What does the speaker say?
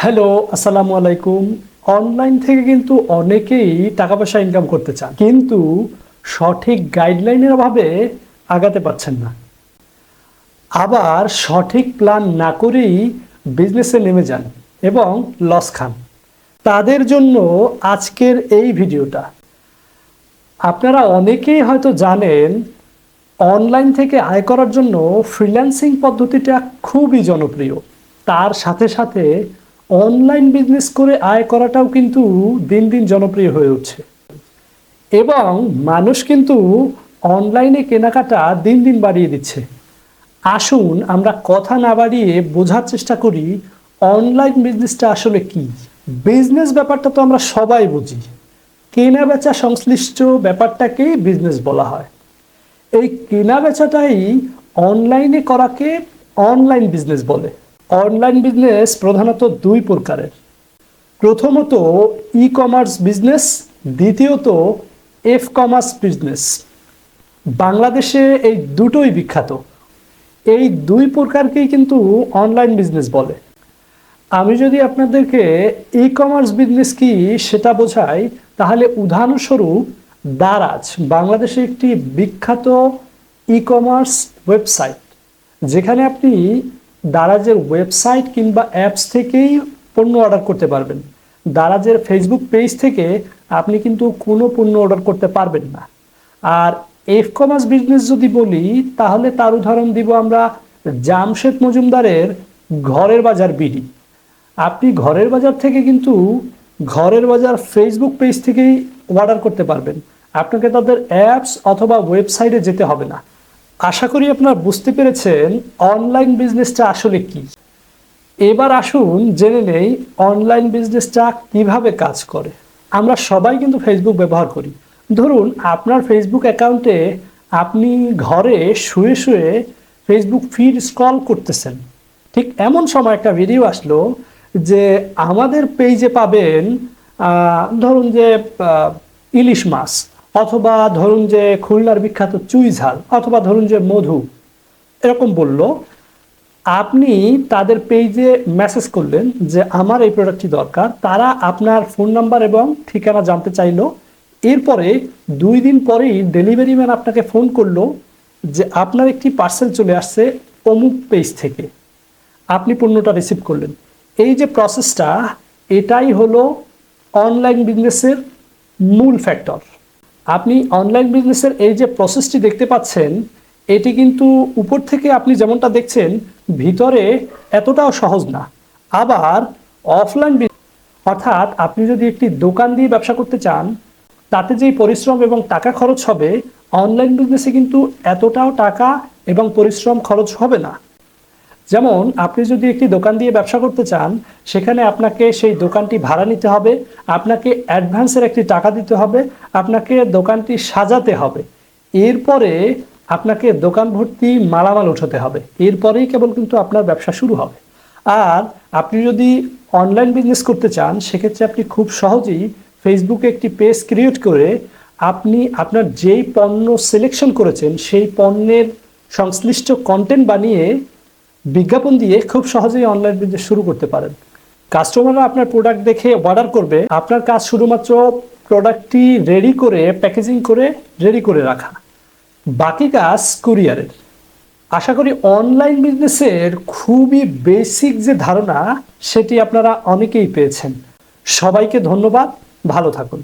Hello, আসসালামু আলাইকুম। Online থেকে কিন্তু অনেকেই টাকা পয়সা ইনকাম করতে চান, কিন্তু সঠিক গাইডলাইনের অভাবে আগাতে পারছেন না। আবার সঠিক প্ল্যান না করেই বিজনেসে নেমে যান এবং লস খান। তাদের জন্য আজকের এই ভিডিওটা। আপনারা অনেকেই হয়তো জানেন, অনলাইন থেকে আয় করার জন্য ফ্রিল্যান্সিং পদ্ধতিটা খুবই জনপ্রিয়। তার সাথে সাথে অনলাইন বিজনেস করে আয় করাটাও কিন্তু দিন দিন জনপ্রিয় হয়ে উঠছে, এবং মানুষ কিন্তু অনলাইনে কেনাকাটা দিন দিন বাড়িয়ে দিচ্ছে। আসুন আমরা কথা না বাড়িয়ে বোঝার চেষ্টা করি অনলাইন বিজনেসটা আসলে কি। বিজনেস ব্যাপারটা তো আমরা সবাই বুঝি, কেনা বেচা সংশ্লিষ্ট ব্যাপারটাকেই বিজনেস বলা হয়। এই কেনা বেচাটাই অনলাইনে করাকে অনলাইন বিজনেস বলে। অনলাইন বিজনেস প্রধানত দুই প্রকারের। প্রথমত ই কমার্স বিজনেস, দ্বিতীয়ত এফ কমার্স বিজনেস। বাংলাদেশে এই দুটোই বিখ্যাত। এই দুই প্রকারকেই কিন্তু অনলাইন বিজনেস বলে। আমি যদি আপনাদেরকে ই কমার্স বিজনেস কি সেটা বোঝাই, তাহলে উদাহরণস্বরূপ দারাজ বাংলাদেশে একটি বিখ্যাত ই কমার্স ওয়েবসাইট, যেখানে আপনি দারাজের ওয়েবসাইট কিংবা অ্যাপস থেকেই পণ্য অর্ডার করতে পারবেন। দারাজের ফেসবুক পেজ থেকে আপনি কিন্তু কোনো পণ্য অর্ডার করতে পারবেন না। আর এফ কমার্স বিজনেস যদি বলি, তাহলে তার উদাহরণ দিব আমরা জামশেদ মজুমদারের ঘরের বাজার বিডি। আপনি ঘরের বাজার থেকে কিন্তু ঘরের বাজার ফেসবুক পেজ থেকেই অর্ডার করতে পারবেন। আপনাকে তাদের অ্যাপস অথবা ওয়েবসাইটে যেতে হবে না। আশা করি আপনারা বুঝতে পেরেছেন অনলাইন বিজনেসটা আসলে কি। এবার আসুন জেনে নেই অনলাইন বিজনেসটা কিভাবে কাজ করে। আমরা সবাই কিন্তু ফেসবুক ব্যবহার করি। ধরুন আপনার ফেসবুক অ্যাকাউন্টে আপনি ঘরে শুয়ে শুয়ে ফেসবুক ফিড স্ক্রল করতেছেন, ঠিক এমন সময় একটা ভিডিও আসলো যে আমাদের পেজে পাবেন ধরুন যে ইলিশ মাছ, অথবা ধরুন যে খুলনার বিখ্যাত চুই ঝাল, অথবা ধরুন যে মধু, এরকম বলল। আপনি তাদের পেজে মেসেজ করলেন যে আমার এই প্রোডাক্টটি দরকার। তারা আপনার ফোন নাম্বার এবং ঠিকানা জানতে চাইলো। এরপরে 2 দিন পরেই ডেলিভারি ম্যান আপনাকে ফোন করলো যে আপনার একটি পার্সেল চলে আসছে অমুক পেজ থেকে, আপনি পণ্যটা রিসিভ করলেন। এই যে প্রসেসটা, এটাই হলো অনলাইন বিজনেসের মূল ফ্যাক্টর। আপনি অনলাইন বিজনেসের এই যে প্রসেসটি দেখতে পাচ্ছেন, এটি কিন্তু উপর থেকে আপনি যেমনটা দেখছেন, ভিতরে এতটাও সহজ না। আবার অফলাইন অর্থাৎ আপনি যদি একটি দোকান দিয়ে ব্যবসা করতে চান, তাতে যেই পরিশ্রম এবং টাকা খরচ হবে, অনলাইন বিজনেসে কিন্তু এতটাও টাকা এবং পরিশ্রম খরচ হবে না। যেমন আপনি যদি একটি দোকান দিয়ে ব্যবসা করতে চান, সেখানে আপনাকে সেই দোকানটি ভাড়া নিতে হবে, আপনাকে অ্যাডভান্সের একটি টাকা দিতে হবে, আপনাকে দোকানটি সাজাতে হবে, এরপরে আপনাকে দোকান ভর্তি মালামাল উঠাতে হবে, এরপরেই কেবল কিন্তু আপনার ব্যবসা শুরু হবে। আর আপনি যদি অনলাইন বিজনেস করতে চান, সেক্ষেত্রে আপনি খুব সহজেই ফেসবুকে একটি পেজ ক্রিয়েট করে আপনি আপনার যেই পণ্য সিলেকশন করেছেন সেই পণ্যের সংশ্লিষ্ট কন্টেন্ট বানিয়ে বিজ্ঞাপন দিয়ে খুব সহজেই অনলাইন বিজনেস শুরু করতে পারেন। কাস্টমাররা আপনার প্রোডাক্ট দেখে অর্ডার করবে, আপনার কাজ শুধুমাত্র প্রোডাক্টটি রেডি করে প্যাকেজিং করে রেডি করে রাখা, বাকি কাজ কুরিয়ারের। আশা করি অনলাইন বিজনেসের খুবই বেসিক যে ধারণা, সেটি আপনারা অনেকেই পেয়েছেন। সবাইকে ধন্যবাদ, ভালো থাকুন।